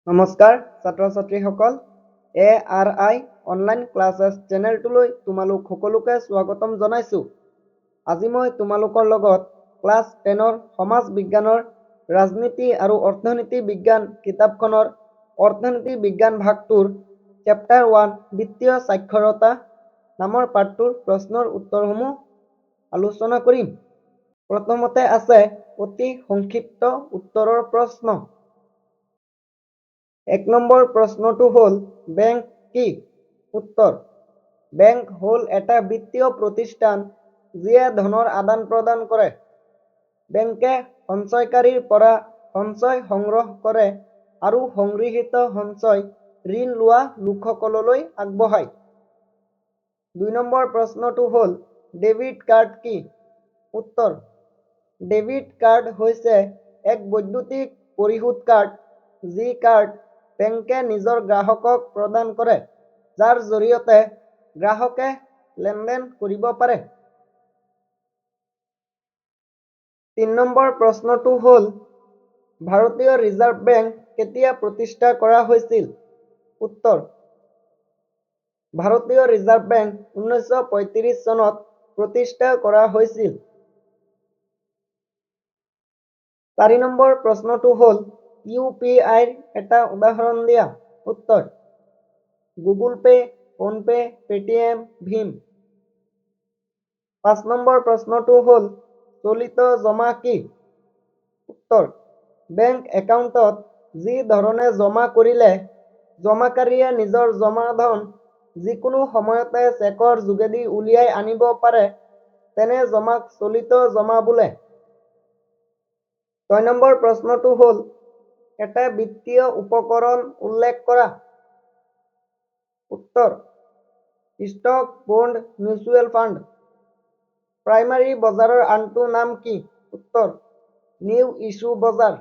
নমস্কাৰ ছাত্ৰ ছাত্ৰীসকল ARI অনলাইন ক্লাছেছ চেনেলটোলৈ তোমালোক সকলোকে স্বাগতম জনাইছো। আজি মই তোমালোকৰ লগত ক্লাছ 10ৰ সমাজ বিজ্ঞানৰ ৰাজনীতি আৰু অৰ্থনীতি বিজ্ঞান কিতাপখনৰ অৰ্থনীতি বিজ্ঞান ভাগটোৰ চেপ্টাৰ 1 দ্বিতীয় সাক্ষৰতা নামৰ পাঠটোৰ প্ৰশ্নৰ উত্তৰসমূহ আলোচনা কৰিম। প্ৰথমতে আছে অতি সংক্ষিপ্ত উত্তৰৰ প্ৰশ্ন। 1 নম্বৰ প্ৰশ্নটো হ'ল বেংক কি? উত্তৰ, বেংক হ'ল এটা বিত্তীয় প্ৰতিষ্ঠান যিয়ে ধনৰ আদান প্ৰদান কৰে। বেংকে সঞ্চয়কাৰীৰ পৰা সঞ্চয় সংগ্ৰহ কৰে আৰু সংগৃহীত সঞ্চয় ঋণ লোৱা লোকসকললৈ আগবঢ়ায়। 2 নম্বৰ প্ৰশ্নটো হ'ল ডেবিট কাৰ্ড কি? উত্তৰ, ডেবিট কাৰ্ড হৈছে এক বৈদ্যুতিক পৰিশোধ কাৰ্ড যি কাৰ্ড বেংকে নিজৰ গ্ৰাহকক প্ৰদান কৰে, যাৰ জৰিয়তে গ্ৰাহকে লেনদেন কৰিব পাৰে। 3 নম্বৰ প্ৰশ্নটো হ'ল ভাৰতীয় ৰিজাৰ্ভ বেংক কেতিয়া প্ৰতিষ্ঠা কৰা হৈছিল? উত্তৰ, ভাৰতীয় ৰিজাৰ্ভ বেংক 1935 চনত প্ৰতিষ্ঠা কৰা হৈছিল। 4 নম্বৰ প্ৰশ্নটো হ'ল UPIৰ এটা উদাহৰণ দিয়া। উত্তৰ, গুগল পে, ফোনপে, পেটিএম, ভীম। 5 নম্বৰ প্ৰশ্নটো হ'ল চলিত জমা কি? উত্তৰ, বেংক একাউণ্টত যি ধৰণে জমা কৰিলে জমাকাৰীয়ে নিজৰ জমা ধন যিকোনো সময়তে চেকৰ যোগেদি উলিয়াই আনিব পাৰে তেনে জমাক চলিত জমা বোলে। 6 নম্বৰ প্ৰশ্নটো হ'ল এটা বিত্তীয় উপকৰণ উল্লেখ কৰা। উত্তৰ, stock, bond, mutual fund. Primary বজাৰৰ আনটো নাম কি? উত্তৰ, নিউ ইছ্যু বজাৰ।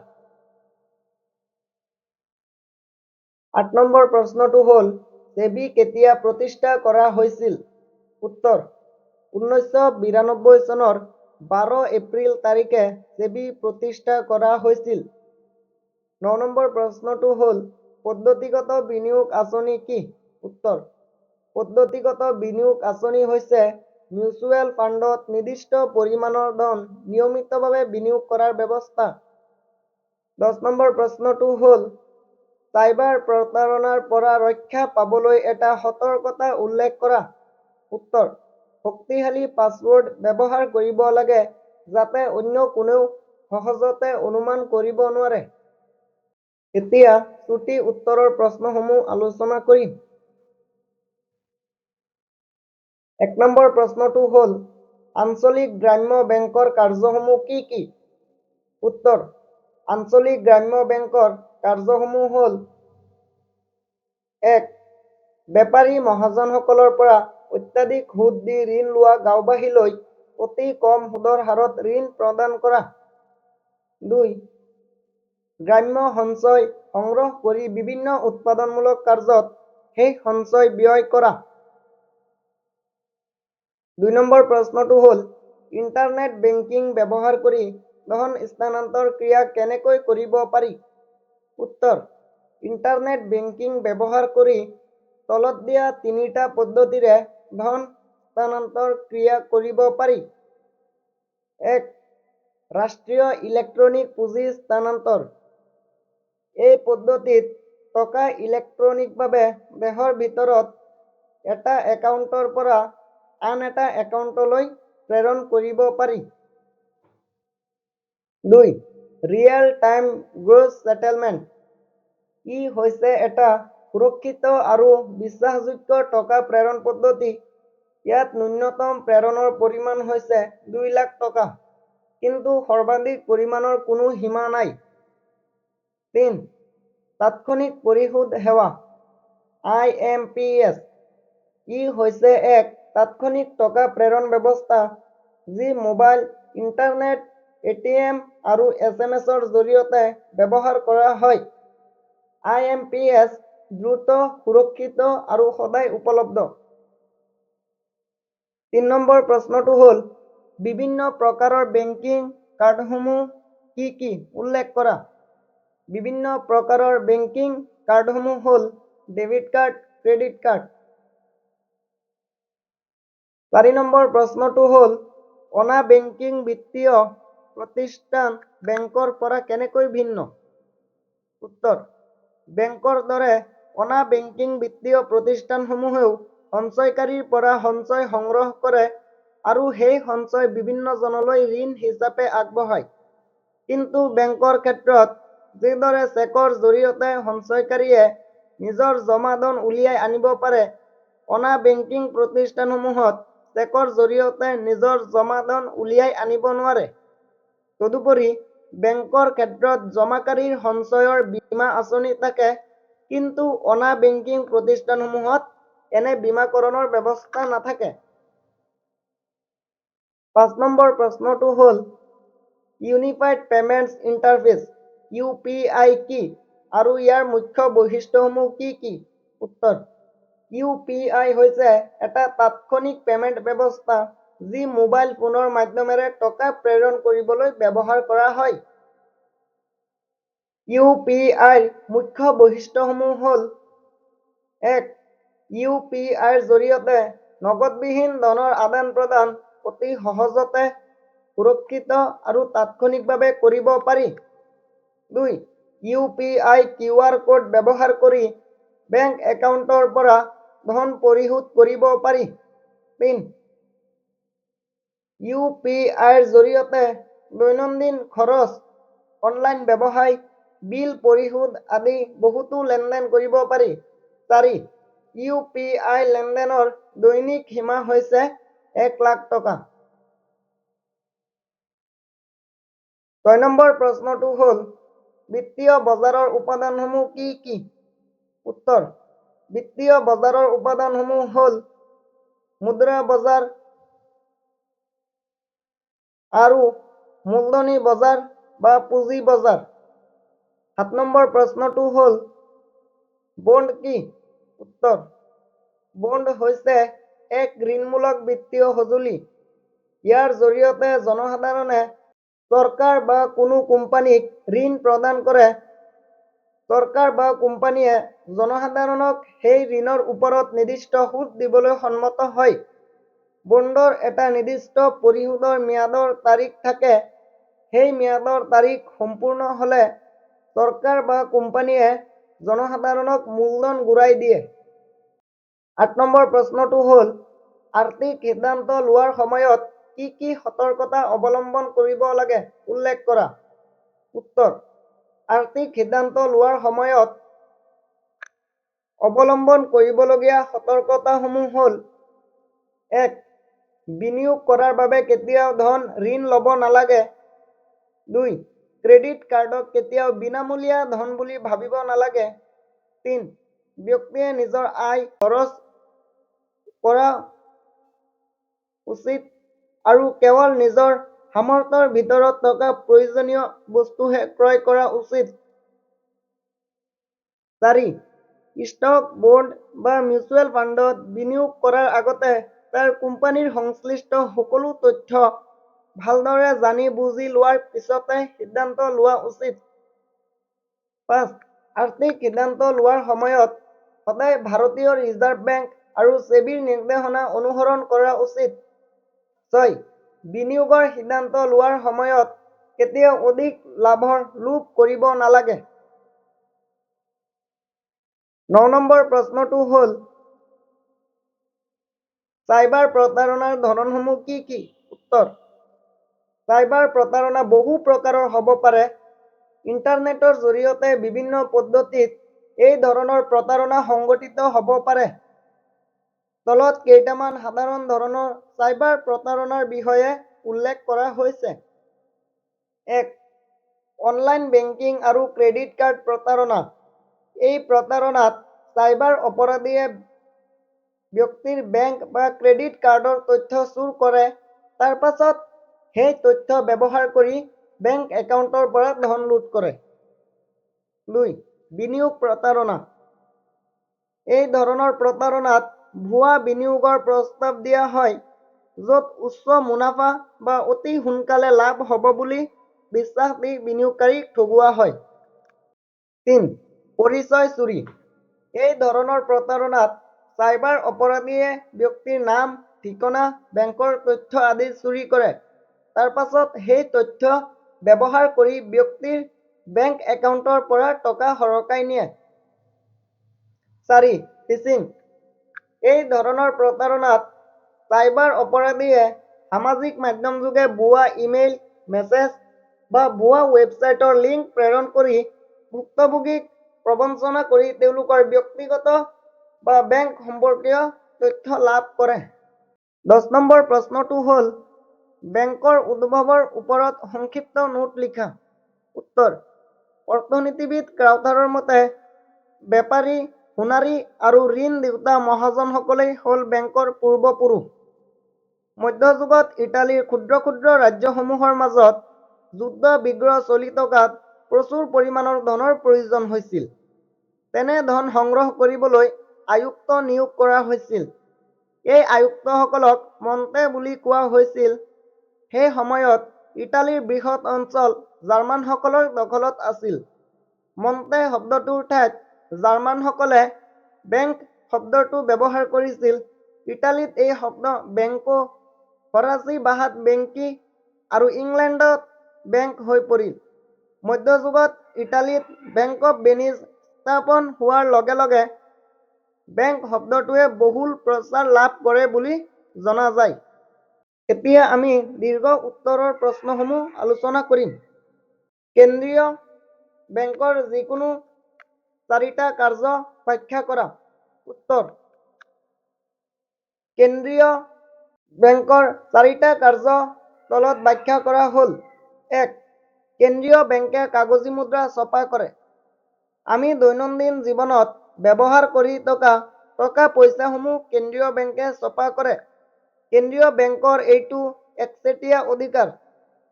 8 নম্বৰ প্ৰশ্নটো হ'ল সেবি কেতিয়া প্ৰতিষ্ঠা কৰা হৈছিল? উত্তৰ, 1992 চনৰ 12 এপ্ৰিল তাৰিখে সেবি প্ৰতিষ্ঠা কৰা হৈছিল। 9 নম্বৰ প্ৰশ্নটো হ'ল পদ্ধতিগত বিনিয়োগ আঁচনি কি? উত্তৰ, পদ্ধতিগত বিনিয়োগ আঁচনি হৈছে মিউচুৱেল ফাণ্ডত নিৰ্দিষ্ট পৰিমাণৰ ধন নিয়মিতভাৱে বিনিয়োগ কৰাৰ ব্যৱস্থা। 10 নম্বৰ প্ৰশ্নটো হ'ল চাইবাৰ প্ৰতাৰণাৰ পৰা ৰক্ষা পাবলৈ এটা সতৰ্কতা উল্লেখ কৰা। উত্তৰ, শক্তিশালী পাছৱৰ্ড ব্যৱহাৰ কৰিব লাগে যাতে অন্য কোনেও সহজতে অনুমান কৰিব নোৱাৰে। এতিয়া চুটি উত্তৰৰ প্ৰশ্নসমূহ আলোচনা কৰিম। 1 নম্বৰ প্ৰশ্নটো হ'ল আঞ্চলিক গ্ৰাম্য বেংকৰ কাৰ্যসমূহ কি কি? উত্তৰ, আঞ্চলিক গ্ৰাম্য বেংকৰ কাৰ্যসমূহ হ'ল 1. বেপাৰী মহাজনসকলৰ পৰা অত্যাধিক সুদ দি ঋণ লোৱা গাঁওবাসীলৈ অতি কম সুদৰ হাৰত ঋণ প্ৰদান কৰা। 2. গ্ৰাম্য সঞ্চয় সংগ্ৰহ কৰি বিভিন্ন উৎপাদনমূলক কাৰ্যত সেই সঞ্চয় ব্যয় কৰা। 2 নম্বৰ প্ৰশ্নটো হ'ল ইণ্টাৰনেট বেংকিং ব্যৱহাৰ কৰি ধন স্থানান্তৰ ক্ৰিয়া কেনেকৈ কৰিব পাৰি? উত্তৰ, ইণ্টাৰনেট বেংকিং ব্যৱহাৰ কৰি তলত দিয়া 3টা পদ্ধতিৰে ধন স্থানান্তৰ ক্ৰিয়া কৰিব পাৰি। 1. ৰাষ্ট্ৰীয় ইলেক্ট্ৰনিক পুঁজি স্থানান্তৰ। এই পদ্ধতিত টকা ইলেক্ট্ৰনিকভাৱে দেশৰ ভিতৰত এটা একাউণ্টৰ পৰা আন এটা একাউণ্টলৈ প্ৰেৰণ কৰিব পাৰি। 2. Real time gross settlement. ই হৈছে এটা সুৰক্ষিত আৰু বিশ্বাসযোগ্য টকা প্ৰেৰণ পদ্ধতি। ইয়াত ন্যূনতম প্ৰেৰণৰ পৰিমাণ হৈছে 2 লাখ টকা, কিন্তু সৰ্বাধিক পৰিমাণৰ কোনো সীমা নাই। 3. তাৎক্ষণিক পৰিশোধ সেৱা IMPS। ই হৈছে এক তাৎক্ষণিক টকা প্ৰেৰণ ব্যৱস্থা যি মোবাইল, ইণ্টাৰনেট, ATM আৰু SMS-ৰ জৰিয়তে ব্যৱহাৰ কৰা হয়। IMPS দ্ৰুত, সুৰক্ষিত আৰু সদায় উপলব্ধ। 3 নম্বৰ প্ৰশ্নটো হ'ল বিভিন্ন প্ৰকাৰৰ বেংকিং কাৰ্ডসমূহ কি কি উল্লেখ কৰা। বিভিন্ন প্ৰকাৰৰ বেংকিং কাৰ্ডসমূহ হ'ল debit card, credit card. 4 number প্ৰশ্নটো হ'ল অনা বেংকিং বিত্তীয় প্ৰতিষ্ঠান বেংকৰ পৰা কেনেকৈ ভিন্ন? উত্তৰ, বেংকৰ দৰে অনা বেংকিং বিত্তীয় প্ৰতিষ্ঠানসমূহেও সঞ্চয়কাৰীৰ পৰা সঞ্চয় সংগ্ৰহ কৰে আৰু সেই সঞ্চয় বিভিন্নজনলৈ ঋণ হিচাপে আগবঢ়ায়। কিন্তু বেংকৰ ক্ষেত্ৰত যিদৰে চেকৰ জৰিয়তে সঞ্চয়কাৰীয়ে নিজৰ জমা ধন উলিয়াই আনিব পাৰে, অনা বেংকিং প্ৰতিষ্ঠানসমূহত চেকৰ জৰিয়তে নিজৰ জমা ধন উলিয়াই আনিব নোৱাৰে। তদুপৰি বেংকৰ ক্ষেত্ৰত জমাকাৰীৰ সঞ্চয়ৰ বীমা আঁচনি থাকে, কিন্তু অনা বেংকিং প্ৰতিষ্ঠানসমূহত এনে বীমাকৰণৰ ব্যৱস্থা নাথাকে। 5 নম্বৰ প্ৰশ্নটো হ'ল ইউনিফাইড পেমেণ্টছ ইণ্টাৰফেচ (UPI) কি আৰু ইয়াৰ মুখ্য বৈশিষ্ট্যসমূহ কি কি? উত্তৰ, UPI হৈছে এটা তাৎক্ষণিক পেমেণ্ট ব্যৱস্থা যি মোবাইল ফোনৰ মাধ্যমেৰে টকা প্ৰেৰণ কৰিবলৈ ব্যৱহাৰ কৰা হয়। UPI ৰ মুখ্য বৈশিষ্ট্যসমূহ হ'ল: 1. UPI ৰ জৰিয়তে নগদবিহীন ধনৰ আদান-প্ৰদান অতি সহজতে, সুৰক্ষিত আৰু তাৎক্ষণিকভাৱে কৰিব পাৰি। 2. UPI QR কোড ব্যৱহাৰ কৰি বেংক একাউণ্টৰ পৰা ধন পৰিশোধ কৰিব পাৰি। 3. UPI ৰ জৰিয়তে দৈনন্দিন খৰচ, অনলাইন ব্যৱসায়, বিল পৰিশোধ আদি বহুতো লেনদেন কৰিব পাৰি। 4. UPI লেনদেনৰ দৈনিক সীমা হৈছে 1 লাখ টকা। 6 নম্বৰ প্ৰশ্নটো হ'ল বিত্তীয় বজাৰৰ উপাদানসমূহ কি কি? উত্তৰ, বিত্তীয় বজাৰৰ উপাদানসমূহ হ'ল মুদ্ৰা বজাৰ আৰু মূলধনী বজাৰ বা পুঁজি বজাৰ। 7 নম্বৰ প্ৰশ্নটো হ'ল বণ্ড কি? উত্তৰ, বণ্ড হৈছে এক ঋণমূলক বিত্তীয় সঁজুলি। ইয়াৰ জৰিয়তে জনসাধাৰণে চৰকাৰ বা কোনো কোম্পানীক ঋণ প্ৰদান কৰে। চৰকাৰ বা কোম্পানীয়ে জনসাধাৰণক সেই ঋণৰ ওপৰত নিৰ্দিষ্ট সুদ দিবলৈ সন্মত হয়। বণ্ডৰ এটা নিৰ্দিষ্ট পৰিশোধৰ ম্যাদৰ তাৰিখ থাকে। সেই ম্যাদৰ তাৰিখ সম্পূৰ্ণ হ'লে চৰকাৰ বা কোম্পানীয়ে জনসাধাৰণক মূলধন ঘূৰাই দিয়ে। 8 নম্বৰ প্ৰশ্নটো হ'ল আৰ্থিক সিদ্ধান্ত লোৱাৰ সময়ত কি কি সতৰ্কতা অৱলম্বন কৰিব লাগে উল্লেখ কৰা। উত্তৰ, আৰ্থিক সিদ্ধান্ত লোৱাৰ সময়ত অৱলম্বন কৰিবলগীয়া সতৰ্কতাসমূহ হ'ল: 1. বিনিয়োগ কৰাৰ বাবে কেতিয়াও ধন ঋণ ল'ব নালাগে। 2. ক্ৰেডিট কাৰ্ডক কেতিয়াও বিনামূলীয়া ধন বুলি ভাবিব নালাগে। 3. ব্যক্তিয়ে নিজৰ আয় খৰচ কৰা উচিত আৰু কেৱল নিজৰ সামৰ্থ্যৰ ভিতৰত থকা প্ৰয়োজনীয় বস্তুহে ক্ৰয় কৰা উচিত। 4. ষ্টক, বণ্ড বা মিউচুৱেল ফাণ্ডত বিনিয়োগ কৰাৰ আগতে তাৰ কোম্পানীৰ সংশ্লিষ্ট সকলো তথ্য ভালদৰে জানি বুজি লোৱাৰ পিছতহে সিদ্ধান্ত লোৱা উচিত। 5. আৰ্থিক সিদ্ধান্ত লোৱাৰ সময়ত সদায় ভাৰতীয় ৰিজাৰ্ভ বেংক আৰু ছেবীৰ নিৰ্দেশনা অনুসৰণ কৰা উচিত। 6. বিনিয়োগৰ সিদ্ধান্ত লোৱাৰ সময়ত কেতিয়াও অধিক লাভৰ লোভ কৰিব নালাগে। 9 নম্বৰ প্ৰশ্নটো হ'ল চাইবাৰ প্ৰতাৰণাৰ ধৰণসমূহ কি কি? উত্তৰ, চাইবাৰ প্ৰতাৰণা বহু প্ৰকাৰৰ হ'ব পাৰে। ইণ্টাৰনেটৰ জৰিয়তে বিভিন্ন পদ্ধতিত এই ধৰণৰ প্ৰতাৰণা সংঘটিত হ'ব পাৰে। তলত কেইটামান সাধাৰণ ধৰণৰ চাইবাৰ প্ৰতাৰণাৰ বিষয়ে উল্লেখ কৰা হৈছে। 1. অনলাইন বেংকিং আৰু ক্ৰেডিট কাৰ্ড প্ৰতাৰণা। এই প্ৰতাৰণাত চাইবাৰ অপৰাধীয়ে ব্যক্তিৰ বেংক বা ক্ৰেডিট কাৰ্ডৰ তথ্য চুৰ কৰে, তাৰ পাছত সেই তথ্য ব্যৱহাৰ কৰি বেংক একাউণ্টৰ পৰা ধন লুট কৰে। 2. বিনিয়োগ প্ৰতাৰণা। এই ধৰণৰ প্ৰতাৰণাত ভুৱা বিনিয়োগৰ প্ৰস্তাৱ দিয়া হয়, য'ত উচ্চ মুনাফা বা অতি সোনকালে লাভ হ'ব বুলি বিশ্বাস দি বিনিয়োগকাৰীক ঠগোৱা হয়। 3. পৰিচয় চুৰি। এই ধৰণৰ প্ৰতাৰণাত চাইবাৰ অপৰাধীয়ে ব্যক্তিৰ নাম, ঠিকনা, বেংকৰ তথ্য আদি চুৰি কৰে। তাৰ পাছত সেই তথ্য ব্যৱহাৰ কৰি ব্যক্তিৰ বেংক একাউণ্টৰ পৰা টকা সৰকাই নিয়ে। 4. ফিচিং। এই ধৰণৰ প্ৰতাৰণাত চাইবাৰ অপৰাধীয়ে সামাজিক মাধ্যমযোগে ভুৱা ইমেইল, মেছেজ বা ভুৱা ৱেবছাইটৰ লিংক প্ৰেৰণ কৰি ভুক্তভোগীক প্ৰবঞ্চনা কৰি তেওঁলোকৰ ব্যক্তিগত বা বেংক সম্পৰ্কীয় তথ্য লাভ কৰে। 10 নম্বৰ প্ৰশ্নটো হ'ল বেংকৰ উদ্ভৱৰ ওপৰত সংক্ষিপ্ত নোট লিখা। উত্তৰ: অৰ্থনীতিবিদ ক্ৰাউথাৰৰ মতে বেপাৰী, সোণাৰী আৰু ঋণ দিওঁতা মহাজনসকলেই হ'ল বেংকৰ পূৰ্বপুৰুষ। মধ্যযুগত ইটালীৰ ক্ষুদ্ৰ ক্ষুদ্ৰ ৰাজ্যসমূহৰ মাজত যুদ্ধ বিগ্ৰহ চলি থকাত প্ৰচুৰ পৰিমাণৰ ধনৰ প্ৰয়োজন হৈছিল। তেনে ধন সংগ্ৰহ কৰিবলৈ আয়ুক্ত নিয়োগ কৰা হৈছিল। এই আয়ুক্তসকলক মন্তে বুলি কোৱা হৈছিল। সেই সময়ত ইটালীৰ বৃহৎ অঞ্চল জাৰ্মানসকলৰ দখলত আছিল। মন্তে শব্দটোৰ ঠাইত জাৰ্মানসকলে বেংক শব্দটো ব্যৱহাৰ কৰিছিল। ইটালীত এই শব্দ বেংকো, ফৰাচী ভাষাত বেংকি আৰু ইংলেণ্ডত বেংক হৈ পৰিল। মধ্যযুগত ইটালীত বেংক অৱ ভেনিছ স্থাপন হোৱাৰ লগে লগে বেংক শব্দটোৱে বহুল প্ৰচাৰ লাভ কৰে বুলি জনা যায়। এতিয়া আমি দীৰ্ঘ উত্তৰৰ প্ৰশ্নসমূহ আলোচনা কৰিম। কেন্দ্ৰীয় বেংকৰ যিকোনো 4টা কাৰ্য ব্যাখ্যা কৰা। উত্তৰ: কেন্দ্ৰীয় বেংকৰ 4টা কাৰ্য তলত ব্যাখ্যা কৰা হ'ল। 1. কেন্দ্ৰীয় বেংকে কাগজী মুদ্ৰা ছপা কৰে। আমি দৈনন্দিন জীৱনত ব্যৱহাৰ কৰি থকা টকা পইচাসমূহ কেন্দ্ৰীয় বেংকে ছপা কৰে। কেন্দ্ৰীয় বেংকৰ এইটো একচেটিয়া অধিকাৰ।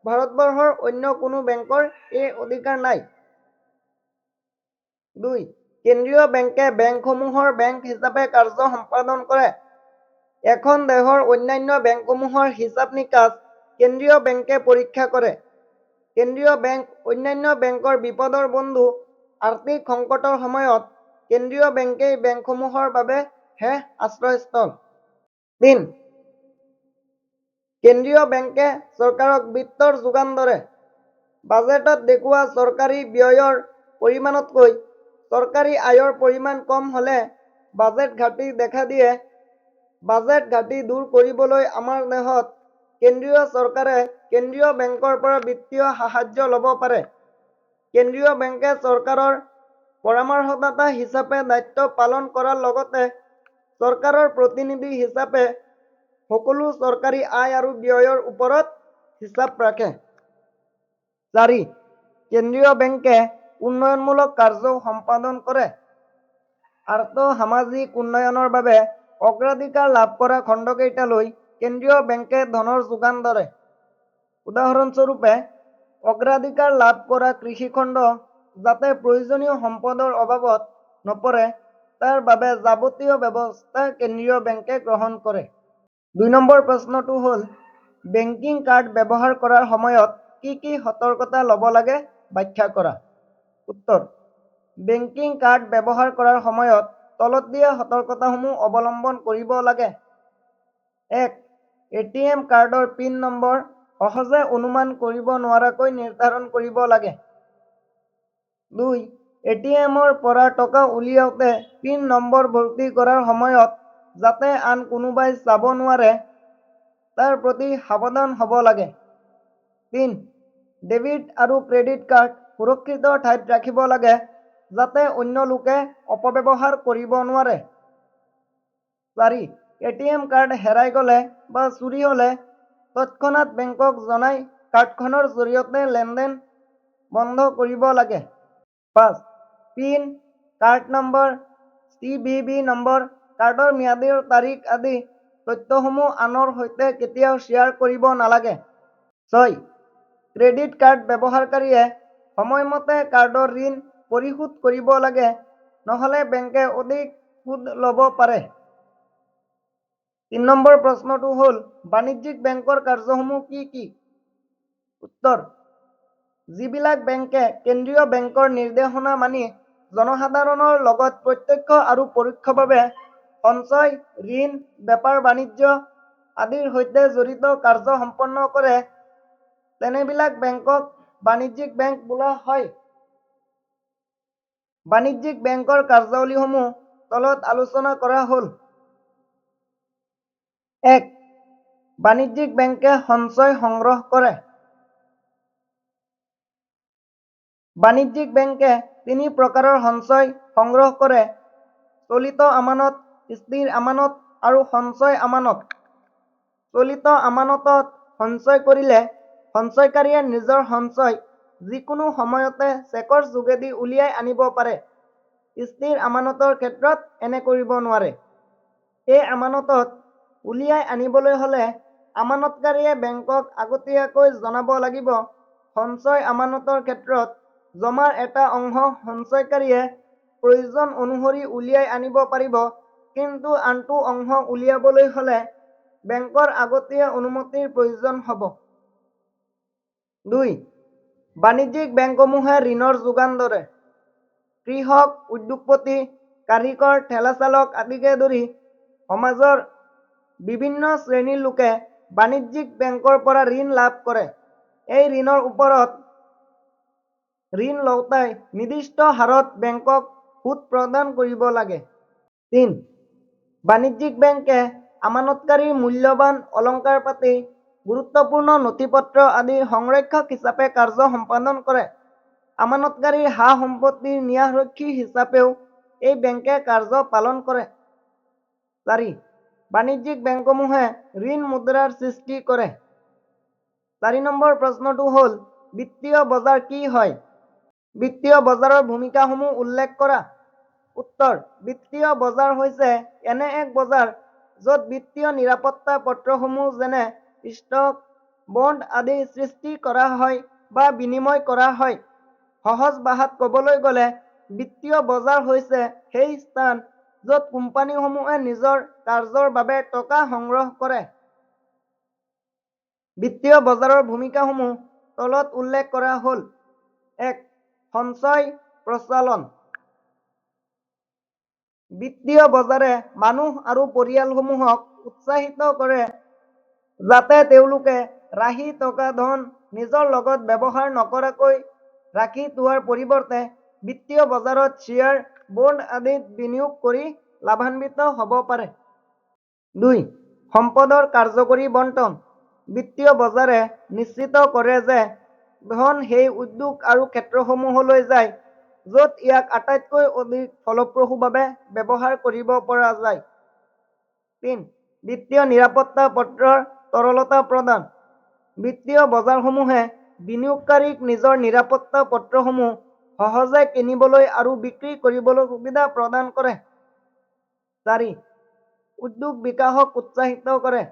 ভাৰতবৰ্ষৰ অন্য কোনো বেংকৰ এই অধিকাৰ নাই। 2. কেন্দ্ৰীয় বেংকে বেংকসমূহৰ বেংক হিচাপে কাৰ্য সম্পাদন কৰে। এখন দেশৰ অন্যান্য বেংকসমূহৰ হিচাপ নিকাচ কেন্দ্ৰীয় বেংকে পৰীক্ষা কৰে। কেন্দ্ৰীয় বেংক অন্যান্য বেংকৰ বিপদৰ বন্ধু। আৰ্থিক সংকটৰ সময়ত কেন্দ্ৰীয় বেংকেই বেংকসমূহৰ বাবে শেষ আশ্ৰয়স্থল। 3. কেন্দ্ৰীয় বেংকে চৰকাৰক বিত্তৰ যোগান ধৰে। বাজেটত দেখুওৱা চৰকাৰী ব্যয়ৰ পৰিমাণতকৈ চৰকাৰী আয়ৰ পৰিমাণ কম হ'লে বাজেট ঘাটি দেখা দিয়ে। বাজেট ঘাটি দূৰ কৰিবলৈ আমাৰ দেশত কেন্দ্ৰীয় চৰকাৰে কেন্দ্ৰীয় বেংকৰ পৰা বিত্তীয় সাহায্য ল'ব পাৰে। কেন্দ্ৰীয় বেংকে চৰকাৰৰ পৰামৰ্শদাতা হিচাপে দায়িত্ব পালন কৰাৰ লগতে চৰকাৰৰ প্ৰতিনিধি হিচাপে সকলো চৰকাৰী আয় আৰু ব্যয়ৰ ওপৰত হিচাপ ৰাখে। 4. কেন্দ্ৰীয় বেংকে উন্নয়নমূলক কাৰ্যও সম্পাদন কৰে। আৰ্থ-সামাজিক উন্নয়নৰ বাবে অগ্ৰাধিকাৰ লাভ কৰা খণ্ডকেইটালৈ কেন্দ্ৰীয় বেংকে ধনৰ যোগান ধৰে। উদাহৰণস্বৰূপে, অগ্ৰাধিকাৰ লাভ কৰা কৃষিখণ্ড যাতে প্ৰয়োজনীয় সম্পদৰ অভাৱত নপৰে তাৰ বাবে যাৱতীয় ব্যৱস্থা কেন্দ্ৰীয় বেংকে গ্ৰহণ কৰে। 2 নম্বৰ প্ৰশ্নটো হ'ল বেংকিং কাৰ্ড ব্যৱহাৰ কৰাৰ সময়ত কি কি সতৰ্কতা ল'ব লাগে ব্যাখ্যা কৰা। উত্তৰ: বেংকিং কাৰ্ড ব্যৱহাৰ কৰাৰ সময়ত তলত দিয়া সতৰ্কতাসমূহ অৱলম্বন কৰিব লাগে। 1. এটিএম কাৰ্ডৰ পিন নম্বৰ সহজে অনুমান কৰিব নোৱাৰাকৈ নিৰ্ধাৰণ কৰিব লাগে। 2. এটিএমৰ পৰা টকা উলিয়াওঁতে পিন নম্বৰ ভৰ্তি কৰাৰ সময়ত যাতে আন কোনোবাই চাব নোৱাৰে তাৰ প্ৰতি সাৱধান হ'ব লাগে। 3. ডেবিট আৰু ক্ৰেডিট কাৰ্ড সুৰক্ষিত ঠাইত ৰাখিব লাগে যাতে অন্য লোকে অপব্যৱহাৰ কৰিব নোৱাৰে। 4. এটিএম কাৰ্ড হেৰাই গ'লে বা চুৰি হ'লে তৎক্ষণাৎ বেংকক জনাই কাৰ্ডখনৰ জৰিয়তে লেনদেন বন্ধ কৰিব লাগে। 5. Pin, card number, CVV number, কাৰ্ডৰ ম্যাদৰ তাৰিখ আদি তথ্যসমূহ আনৰ সৈতে কেতিয়াও শ্বেয়াৰ কৰিব নালাগে। 6. ক্ৰেডিট কাৰ্ড ব্যৱহাৰকাৰীয়ে সময়মতে কাৰ্ডৰ ঋণ পৰিশোধ কৰিব লাগে নহ'লে বেংকে অধিক সুদ ল'ব পাৰে। 3 নম্বৰ প্ৰশ্নটো হ'ল বাণিজ্যিক বেংকৰ কাৰ্যসমূহ কি কি? উত্তৰ: যিবিলাক বেংকে কেন্দ্ৰীয় বেংকৰ নিৰ্দেশনা মানি জনসাধাৰণৰ লগত প্ৰত্যক্ষ আৰু পৰোক্ষভাৱে সঞ্চয়, ঋণ, বেপাৰ বাণিজ্য আদিৰ সৈতে জড়িত কাৰ্য সম্পন্ন কৰে তেনেবিলাক বেংকক বাণিজ্যিক বেংক বোলা হয়। বাণিজ্যিক বেংকৰ কাৰ্যাৱলীসমূহ তলত আলোচনা কৰা হ'ল। 1. বাণিজ্যিক বেংকে সঞ্চয় সংগ্ৰহ কৰে। বাণিজ্যিক বেংকে তিনি প্ৰকাৰৰ সঞ্চয় সংগ্ৰহ কৰে: চলিত আমানত, স্থিৰ আমানত আৰু সঞ্চয় আমানত। চলিত আমানতত সঞ্চয় কৰিলে সঞ্চয়কাৰীয়ে নিজৰ সঞ্চয় যিকোনো সময়তে চেকৰ যোগেদি উলিয়াই আনিব পাৰে। স্থিৰ আমানতৰ ক্ষেত্ৰত এনে কৰিব নোৱাৰে। এই আমানতত উলিয়াই আনিবলৈ হ'লে আমানতকাৰীয়ে বেংকক আগতীয়াকৈ জনাব লাগিব। সঞ্চয় আমানতৰ ক্ষেত্ৰত জমাৰ এটা অংশ সঞ্চয়কাৰীয়ে প্ৰয়োজন অনুসৰি উলিয়াই আনিব পাৰিব, কিন্তু আনটো অংশ উলিয়াবলৈ হ'লে বেংকৰ আগতীয়া অনুমতিৰ প্ৰয়োজন হ'ব। 2. বাণিজ্যিক বেংকসমূহে ঋণৰ যোগান ধৰে। কৃষক, উদ্যোগপতি, কাৰিকৰ, ঠেলাচালক আদিকে ধৰি সমাজৰ বিভিন্ন শ্ৰেণীৰ লোকে বাণিজ্যিক বেংকৰ পৰা ঋণ লাভ কৰে। এই ঋণৰ ওপৰত ঋণ লওঁতাই নিৰ্দিষ্ট হাৰত বেংকক সুদ প্ৰদান কৰিব লাগে। 3. বাণিজ্যিক বেংকে আমানতকাৰীৰ মূল্যৱান অলংকাৰ পাতি, গুৰুত্বপূৰ্ণ নথিপত্ৰ আদিৰ সংৰক্ষক হিচাপে কাৰ্য সম্পাদন কৰে। আমানতকাৰীৰ সা-সম্পত্তিৰ ন্যাসৰক্ষী হিচাপেও এই বেংকে কাৰ্য পালন কৰে। 4. বাণিজ্যিক বেংকসমূহে ঋণ মুদ্ৰাৰ সৃষ্টি কৰে। 4 নম্বৰ প্ৰশ্নটো হ'ল, বিত্তীয় বজাৰ কি হয়? বিত্তীয় বজাৰৰ ভূমিকাসমূহ উল্লেখ কৰা। উত্তৰ: বিত্তীয় বজাৰ হৈছে এনে এক বজাৰ য'ত বিত্তীয় নিৰাপত্তা পত্ৰসমূহ যেনে ষ্টক, বণ্ড আদি সৃষ্টি কৰা হয় বা বিনিময় কৰা হয়। সহজ ভাষাত ক'বলৈ গ'লে বিত্তীয় বজাৰ হৈছে সেই স্থান য'ত কোম্পানীসমূহে নিজৰ কাৰ্যৰ বাবে টকা সংগ্ৰহ কৰে। বিত্তীয় বজাৰৰ ভূমিকাসমূহ তলত উল্লেখ কৰা হ'ল। 1. সঞ্চয় প্ৰচলন। বিত্তীয় বজাৰে মানুহ আৰু পৰিয়ালসমূহক উৎসাহিত কৰে যাতে তেওঁলোকে ৰাহি টকা ধন নিজৰ লগত ব্যৱহাৰ নকৰাকৈ ৰাখি থোৱাৰ পৰিৱৰ্তে বিত্তীয় বজাৰত শ্বেয়াৰ, বণ্ড আদিত বিনিয়োগ কৰি লাভান্বিত হ'ব পাৰে। 2. সম্পদৰ কাৰ্যকৰী বণ্টন। বিত্তীয় বজাৰে নিশ্চিত কৰে যে ধন সেই উদ্যোগ আৰু ক্ষেত্ৰসমূহলৈ যায় য'ত ইয়াক আটাইতকৈ অধিক ফলপ্ৰসূভাৱে ব্যৱহাৰ কৰিব পৰা যায়। 3. বিত্তীয় নিৰাপত্তা পত্ৰৰ তৰলতা প্ৰদান। বিত্তীয় বজাৰসমূহে বিনিয়োগকাৰীক নিজৰ নিৰাপত্তা পত্ৰসমূহ সহজে কিনিবলৈ আৰু বিক্ৰী কৰিবলৈ সুবিধা প্ৰদান কৰে। 4. উদ্যোগ বিকাশক উৎসাহিত কৰে।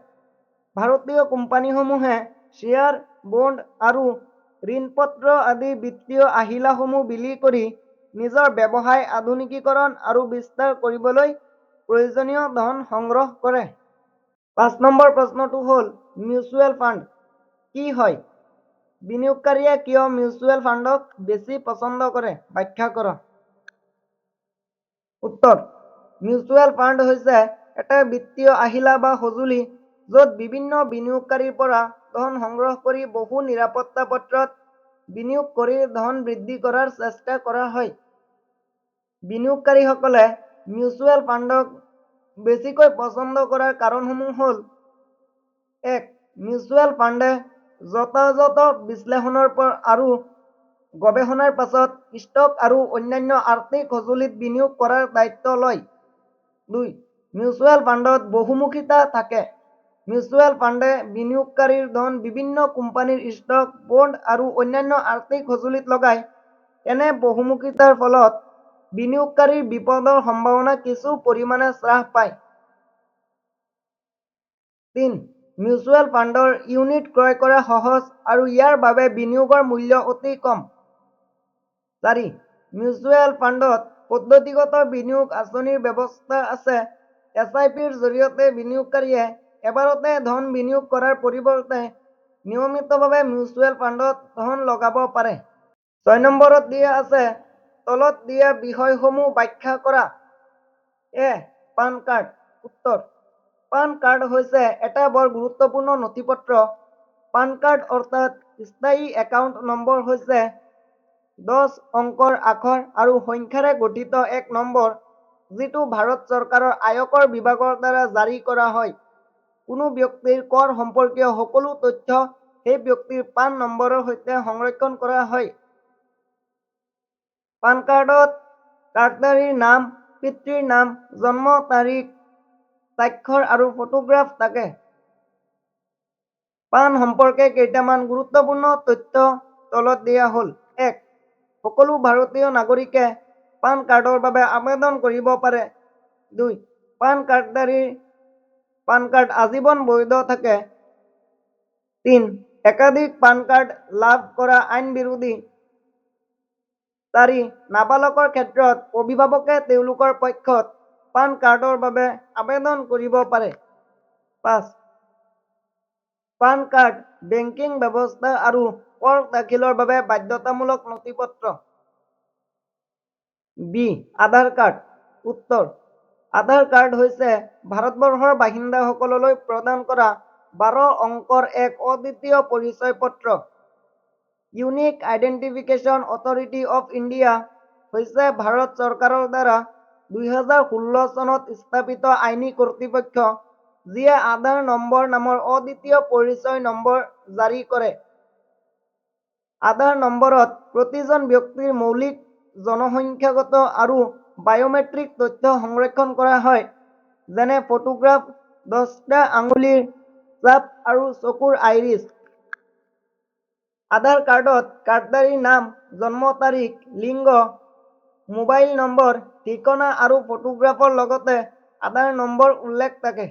ভাৰতীয় কোম্পানীসমূহে শ্বেয়াৰ, বণ্ড আৰু ঋণপত্ৰ আদি বিত্তীয় আহিলাসমূহ বিলি কৰি নিজৰ ব্যৱসায় আধুনিকীকৰণ আৰু বিস্তাৰ কৰিবলৈ প্ৰয়োজনীয় ধন সংগ্ৰহ কৰে। 5 নম্বৰ প্ৰশ্নটো হ'ল, মিউচুৱেল ফাণ্ড কি হয়? বিনিয়োগকাৰীয়ে কিয় মিউচুৱেল ফাণ্ডক বেছি পছন্দ কৰে? ব্যাখ্যা কৰা। উত্তৰ: মিউচুৱেল ফাণ্ড হৈছে এটা বিত্তীয় আহিলা বা সঁজুলি য'ত বিভিন্ন বিনিয়োগকাৰীৰ পৰা ধন সংগ্ৰহ কৰি বহু নিৰাপত্তা পত্ৰত বিনিয়োগ কৰি ধন বৃদ্ধি কৰাৰ চেষ্টা কৰা হয়। বিনিয়োগকাৰীসকলে মিউচুৱেল ফাণ্ডক বেছিকৈ পছন্দ কৰাৰ কাৰণসমূহ হ'ল: 1. মিউচুৱেল ফাণ্ডে যথাযথ বিশ্লেষণৰ আৰু গৱেষণাৰ পাছত ষ্টক আৰু অন্যান্য আৰ্থিক সঁজুলিত বিনিয়োগ কৰাৰ দায়িত্ব লয়। 2. মিউচুৱেল ফাণ্ডত বহুমুখিতা থাকে। মিউচুৱেল ফাণ্ডে বিনিয়োগকাৰীৰ ধন বিভিন্ন কোম্পানীৰ ষ্টক, বণ্ড আৰু অন্যান্য আৰ্থিক সঁজুলিত লগায়। এনে বহুমুখিতাৰ ফলত বিনিয়োগকাৰীৰ বিপদৰ সম্ভাৱনা কিছু পৰিমাণে হ্ৰাস পায়। 3. মিউচুৱেল ফাণ্ডৰ ইউনিট ক্ৰয় কৰা সহজ আৰু ইয়াৰ বাবে বিনিয়োগৰ মূল্য অতি কম। 4. মিউচুৱেল ফাণ্ডত পদ্ধতিগত বিনিয়োগ আঁচনিৰ ব্যৱস্থা আছে। SIPৰ জৰিয়তে বিনিয়োগকাৰীয়ে এবাৰতে ধন বিনিয়োগ কৰাৰ পৰিৱৰ্তে নিয়মিতভাৱে মিউচুৱেল ফাণ্ডত ধন লগাব পাৰে। 6 নম্বৰত দিয়া আছে তলত দিয়া বিষয়সমূহ ব্যাখ্যা কৰা। এ পান কাৰ্ড। উত্তৰ, পান কাৰ্ড হৈছে এটা বৰ গুৰুত্বপূৰ্ণ নথিপত্ৰ। পান কাৰ্ড অৰ্থাৎ স্থায়ী একাউণ্ট নম্বৰ হৈছে 10 অংকৰ আখৰ আৰু সংখ্যাৰে গঠিত এক নম্বৰ, যিটো ভাৰত চৰকাৰৰ আয়কৰ বিভাগৰ দ্বাৰা জাৰি কৰা হয়। কোনো ব্যক্তিৰ কৰ সম্পৰ্কীয় সকলো তথ্য সেই ব্যক্তিৰ পান নম্বৰৰ সৈতে সংৰক্ষণ কৰা হয়। পান কাৰ্ডত কাৰ্ডধাৰীৰ নাম, পিতৃৰ নাম, জন্ম তাৰিখ, স্বাক্ষৰ আৰু ফটোগ্ৰাফ থাকে। পান সম্পৰ্কে কেইটামান গুৰুত্বপূৰ্ণ তথ্য তলত দিয়া হ'ল। 1. সকলো ভাৰতীয় নাগৰিকে পান কাৰ্ডৰ বাবে আবেদন কৰিব পাৰে। 2. পান কাৰ্ডধাৰীৰ পান কাৰ্ড আজীৱন বৈধ থাকে। 3. একাধিক পান কাৰ্ড লাভ কৰা আইন বিৰোধী। 4. নাবালকৰ ক্ষেত্ৰত অভিভাৱকে তেওঁলোকৰ পক্ষত পান কাৰ্ডৰ বাবে আবেদন কৰিব পাৰে। 5. পান কাৰ্ড বেংকিং ব্যৱস্থা আৰু কৰ দাখিলৰ বাবে বাধ্যতামূলক নথিপত্ৰ। বি. আধাৰ কাৰ্ড। উত্তৰ, আধাৰ কাৰ্ড হৈছে ভাৰতবৰ্ষৰ বাসিন্দাসকললৈ প্ৰদান কৰা 12 অংকৰ এক অদ্বিতীয় পৰিচয় পত্ৰ। Unique identification authority of India হৈছে ভাৰত চৰকাৰৰ দ্বাৰা 2016 চনত স্থাপিত আইনী কৰ্তৃপক্ষ, যিয়ে আধাৰ নম্বৰ নামৰ অদ্বিতীয় পৰিচয় নম্বৰ জাৰি কৰে। আধাৰ নম্বৰত প্ৰতিজন ব্যক্তিৰ মৌলিক, জনসংখ্যাগত আৰু বায়োমেট্ৰিক তথ্য সংৰক্ষণ কৰা হয়, যেনে ফটোগ্ৰাফ, 10টা আঙুলিৰ ছাপ আৰু চকুৰ আইৰিছ। আধাৰ কাৰ্ডত কাৰ্ডধাৰীৰ নাম, জন্ম তাৰিখ, লিংগ, মোবাইল নম্বৰ, ঠিকনা আৰু ফটোগ্ৰাফৰ লগতে আধাৰ নম্বৰ উল্লেখ থাকে।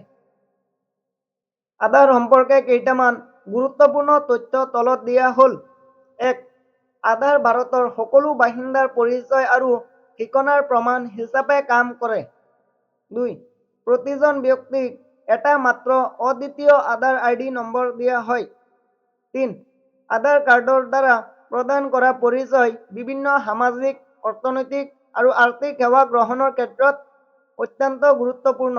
আধাৰ সম্পৰ্কে কেইটামান গুৰুত্বপূৰ্ণ তথ্য তলত দিয়া হ'ল। 1. আধাৰ ভাৰতৰ সকলো বাসিন্দাৰ পৰিচয় আৰু ঠিকনাৰ প্ৰমাণ হিচাপে কাম কৰে। 2. প্ৰতিজন ব্যক্তিক এটা মাত্ৰ অদ্বিতীয় আধাৰ আইডি নম্বৰ দিয়া হয়। 3. আধাৰ কাৰ্ডৰ দ্বাৰা প্ৰদান কৰা পৰিচয় বিভিন্ন সামাজিক, অৰ্থনৈতিক আৰু আৰ্থিক সেৱা গ্ৰহণৰ ক্ষেত্ৰত অত্যন্ত গুৰুত্বপূৰ্ণ।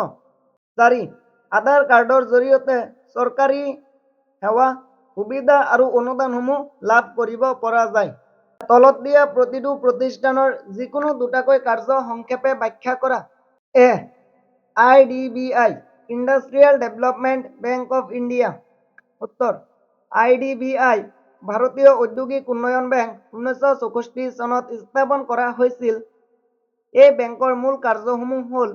4. আধাৰ কাৰ্ডৰ জৰিয়তে চৰকাৰী সেৱা, সুবিধা আৰু অনুদানসমূহ লাভ কৰিব পৰা যায়। তলত দিয়া প্ৰতিটো প্ৰতিষ্ঠানৰ যিকোনো দুটাকৈ কাৰ্য সংক্ষেপে ব্যাখ্যা কৰা। এ. IDBI industrial development bank of India. উত্তৰ, IDBI ভাৰতীয় ঔদ্যোগিক উন্নয়ন বেংক 1964 চনত স্থাপন কৰা হৈছিল। এই বেংকৰ মূল কাৰ্যসমূহ হ'ল: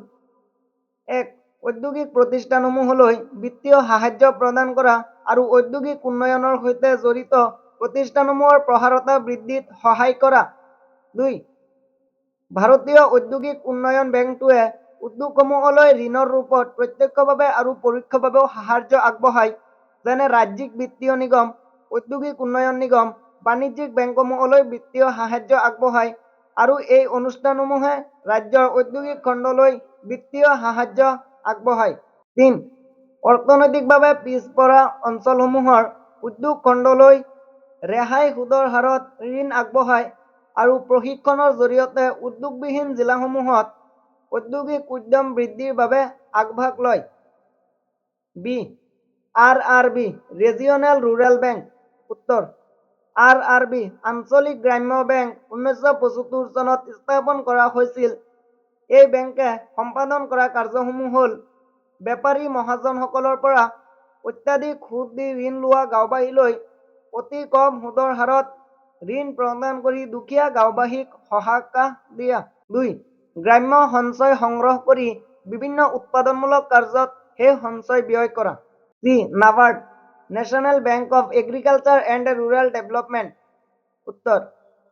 1. ঔদ্যোগিক প্ৰতিষ্ঠানসমূহলৈ বিত্তীয় সাহায্য প্ৰদান কৰা আৰু ঔদ্যোগিক উন্নয়নৰ সৈতে জড়িত প্ৰতিষ্ঠানসমূহৰ প্ৰসাৰতা বৃদ্ধিত সহায় কৰা। 2. ভাৰতীয় ঔদ্যোগিক উন্নয়ন বেংকটোৱে উদ্যোগসমূহলৈ ঋণৰ ৰূপত প্ৰত্যক্ষভাৱে আৰু পৰোক্ষভাৱেও সাহায্য আগবঢ়ায়, যেনে ৰাজ্যিক বিত্তীয় নিগম, ঔদ্যোগিক উন্নয়ন নিগম, বাণিজ্যিক বেংকসমূহলৈ বিত্তীয় সাহায্য আগবঢ়ায়, আৰু এই অনুষ্ঠানসমূহে ৰাজ্যৰ ঔদ্যোগিক খণ্ডলৈ বিত্তীয় সাহায্য আগবঢ়ায়। 3. অৰ্থনৈতিকভাৱে পিছপৰা অঞ্চলসমূহৰ উদ্যোগ খণ্ডলৈ ৰেহাই সুদৰ হাৰত ঋণ আগবঢ়ায় আৰু প্ৰশিক্ষণৰ জৰিয়তে উদ্যোগবিহীন জিলাসমূহত ঔদ্যোগিক উদ্যম বৃদ্ধিৰ বাবে আগভাগ লয়। B. RRB regional rural bank. উত্তৰ, RRB আঞ্চলিক গ্ৰাম্য বেংক 1975 চনত স্থাপন কৰা হৈছিল। এই বেংকে সম্পাদন কৰা কাৰ্যসমূহ হ'ল: বেপাৰী মহাজনসকলৰ পৰা অত্যাধিক সুদ দি ঋণ লোৱা গাঁওবাসীলৈ অতি কম সুদৰ হাৰত ঋণ প্ৰদান কৰি দুখীয়া গাঁওবাসীক সহায়কাহ দিয়া। 2. গ্ৰাম্য সঞ্চয় সংগ্ৰহ কৰি বিভিন্ন উৎপাদনমূলক কাৰ্যত সেই সঞ্চয় ব্যয় কৰা। C. NABARD national bank of agriculture and rural development. উত্তৰ,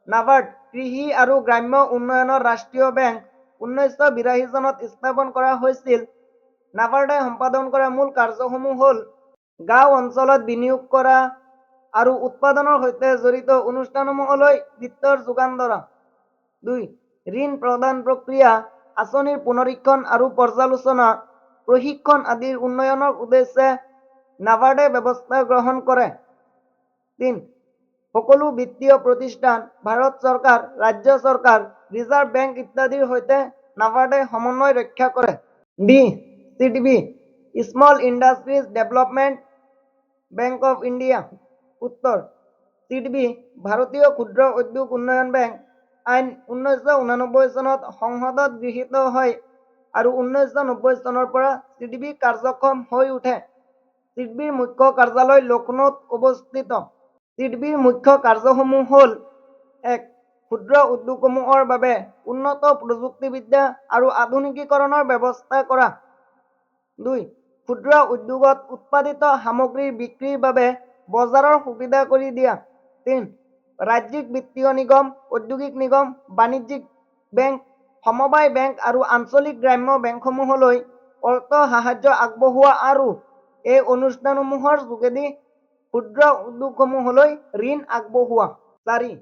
নাবাৰ্ড কৃষি আৰু গ্ৰাম্য উন্নয়নৰ ৰাষ্ট্ৰীয় বেংক 1982 চনত স্থাপন কৰা হৈছিল। নাবাৰ্ডে সম্পাদন কৰা মূল কাৰ্যসমূহ হ'ল: গাঁও অঞ্চলত বিনিয়োগ কৰা আৰু উৎপাদনৰ সৈতে জড়িত অনুষ্ঠানসমূহলৈ বিত্তৰ যোগান ধৰা। 2. ঋণ প্ৰদান প্ৰক্ৰিয়া, আঁচনিৰ পুনৰীক্ষণ আৰু পৰ্যালোচনা, প্ৰশিক্ষণ আদিৰ উন্নয়নৰ উদ্দেশ্যে নাবাৰ্ডে ব্যৱস্থা গ্ৰহণ কৰে। 3. সকলো বিত্তীয় প্ৰতিষ্ঠান ভাৰত চৰকাৰ, ৰাজ্য চৰকাৰ ৰিজাৰ্ভ বেংক ইত্যাদিৰ সৈতে নাবাৰ্ডে সমন্বয় ৰক্ষা কৰে। The SIDBI small industries development bank of India. উত্তৰ চিডিবি ভাৰতীয় ক্ষুদ্ৰ উদ্যোগ উন্নয়ন বেংক আইন 1989 চনত সংসদত গৃহীত হয় আৰু 1990 চনৰ পৰা চিডিবি কাৰ্যক্ষম হৈ উঠে। চিডিবিৰ মুখ্য কাৰ্যালয় লক্ষ্ণৌত অৱস্থিত। চিডিবিৰ মুখ্য কাৰ্যসমূহ হ'ল: 1. ক্ষুদ্ৰ উদ্যোগসমূহৰ বাবে উন্নত প্ৰযুক্তিবিদ্যা আৰু আধুনিকীকৰণৰ ব্যৱস্থা কৰা। 2. ক্ষুদ্ৰ উদ্যোগত উৎপাদিত সামগ্ৰীৰ বিক্ৰীৰ বাবে বজাৰৰ সুবিধা কৰি দিয়া। 3. ৰাজ্যিক বিত্তীয় নিগম, ঔদ্যোগিক নিগম, বাণিজ্যিক বেংক, সমবায় বেংক আৰু আঞ্চলিক গ্ৰাম্য বেংকসমূহলৈ অৰ্থ সাহায্য আগবঢ়োৱা আৰু এই অনুষ্ঠানসমূহৰ যোগেদি ক্ষুদ্ৰ উদ্যোগসমূহলৈ ঋণ আগবঢ়োৱা। 4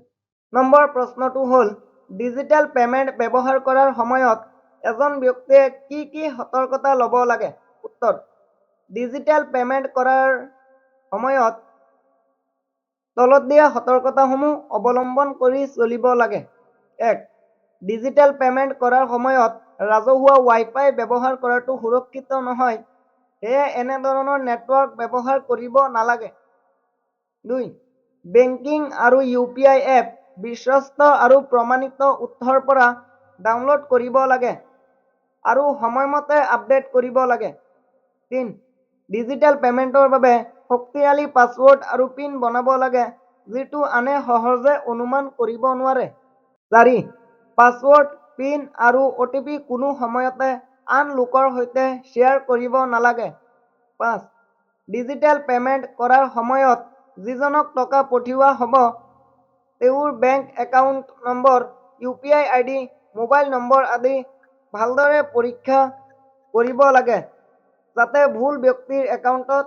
নম্বৰ প্ৰশ্নটো হ'ল, ডিজিটেল পেমেণ্ট ব্যৱহাৰ কৰাৰ সময়ত এজন ব্যক্তিয়ে কি কি সতৰ্কতা ল'ব লাগে? উত্তৰ ডিজিটেল পেমেণ্ট কৰাৰ সময়ত তলত দিয়া সতৰ্কতাসমূহ অৱলম্বন কৰি চলিব লাগে। 1. ডিজিটেল পেমেণ্ট কৰাৰ সময়ত ৰাজহুৱা ৱাইফাই ব্যৱহাৰ কৰাটো সুৰক্ষিত নহয়, সেয়ে এনেধৰণৰ নেটৱৰ্ক ব্যৱহাৰ কৰিব নালাগে। 2. বেংকিং আৰু UPI এপ বিশ্বস্ত আৰু প্ৰমাণিত উৎসৰ পৰা ডাউনলোড কৰিব লাগে আৰু সময়মতে আপডেট কৰিব লাগে। 3. ডিজিটেল পেমেণ্টৰ বাবে শক্তিশালী পাছৱৰ্ড আৰু পিন বনাব লাগে, যিটো আনে সহজে অনুমান কৰিব নোৱাৰে। 4. পাছৱৰ্ড, পিন আৰু OTP কোনো সময়তে আন লোকৰ সৈতে শ্বেয়াৰ কৰিব নালাগে। 5. ডিজিটেল পেমেণ্ট কৰাৰ সময়ত যিজনক টকা পঠিওৱা হ'ব তেওঁৰ bank account number, UPI ID, mobile number আদি ভালদৰে পৰীক্ষা কৰিব লাগে, যাতে ভুল ব্যক্তিৰ একাউণ্টত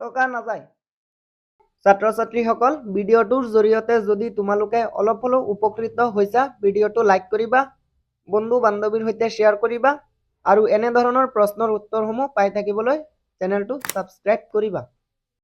টকা নাযায়। ছাত্ৰ-ছাত্ৰীসকল, ভিডিঅ'টোৰ জৰিয়তে যদি তোমালোকে অলপ হ'লেও উপকৃত হৈছা, ভিডিঅ'টো লাইক কৰিবা, বন্ধু-বান্ধৱীৰ সৈতে শ্বেয়াৰ কৰিবা আৰু এনেধৰণৰ প্ৰশ্নৰ উত্তৰসমূহ পাই থাকিবলৈ চেনেলটো ছাবস্ক্ৰাইব কৰিবা।